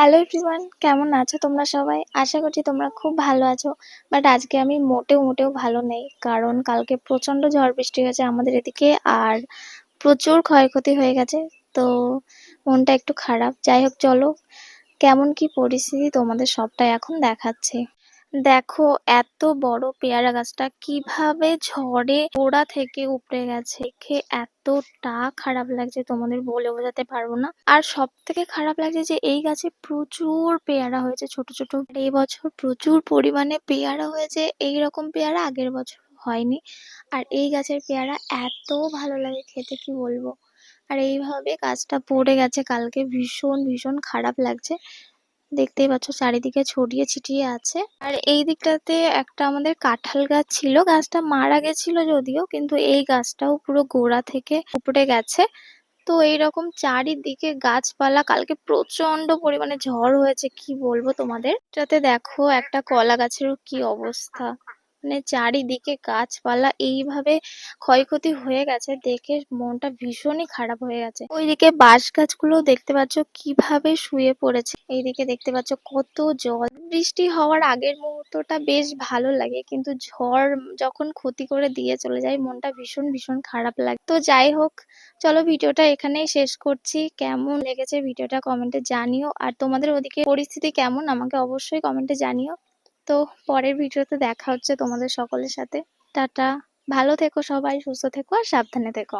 Hello everyone, কেমন আছো তোমরা সবাই? আশা করছি তোমরা খুব ভালো আছো। বাট আজকে আমি মোটেও ভালো নেই, কারণ কালকে প্রচন্ড ঝড় বৃষ্টি হয়েছে আমাদের এদিকে। আর প্রচুর ক্ষয়ক্ষতি হয়ে গেছে। তো মনটা একটু খারাপ। যাই হোক, চলো কেমন কি পরিস্থিতি তোমাদের সবটাই এখন দেখাচ্ছি। দেখো, এত বড় পেয়ারা গাছটা কিভাবে ঝড়ে গোড়া থেকে উপড়ে গেছে, দেখে এতটা খারাপ লাগছে তোমাদের বলে বোঝাতে পারবো না। আর সব থেকে খারাপ লাগছে যে এই গাছে প্রচুর পেয়ারা হয়েছে, ছোট ছোট। আর এই বছর প্রচুর পরিমাণে পেয়ারা হয়েছে, এইরকম পেয়ারা আগের বছর হয়নি। আর এই গাছের পেয়ারা এত ভালো লাগে খেতে, কি বলবো। আর এইভাবে গাছটা পড়ে গেছে কালকে, ভীষণ খারাপ লাগছে। দেখতেই পাচ্ছ চারিদিকে ছড়িয়ে ছিটিয়ে আছে। আর এই দিকটাতে একটা আমাদের কাঁঠাল গাছ ছিল, গাছটা মারা গেছিল যদিও, কিন্তু এই গাছটাও পুরো গোড়া থেকে উপড়ে গেছে। তো এইরকম চারিদিকে গাছপালা, কালকে প্রচন্ড পরিমাণে ঝড় হয়েছে, কি বলবো তোমাদের। যাতে দেখো একটা কলা গাছেরও কি অবস্থা, মানে চারিদিকে গাছপালা এইভাবে ক্ষয়ক্ষতি হয়ে গেছে, দেখে মনটা ভীষণই খারাপ হয়ে গেছে। ওইদিকে বাঁশ গাছগুলো দেখতে পাচ্ছ কিভাবে শুয়ে পড়েছে, এইদিকে দেখতে পাচ্ছ কত জল। বৃষ্টি হওয়ার আগের মুহূর্তটা বেশ ভালো লাগে, কিন্তু ঝড় যখন ক্ষতি করে দিয়ে চলে যায়, মনটা ভীষণ খারাপ লাগে। তো যাই হোক, চলো ভিডিওটা এখানেই শেষ করছি। কেমন লেগেছে ভিডিওটা কমেন্টে জানিও, আর তোমাদের ওদিকে পরিস্থিতি কেমন আমাকে অবশ্যই কমেন্টে জানিও। তো পরের ভিডিওতে দেখা হচ্ছে তোমাদের সকলের সাথে। টাটা, ভালো থেকো সবাই, সুস্থ থেকো আর সাবধানে থেকো।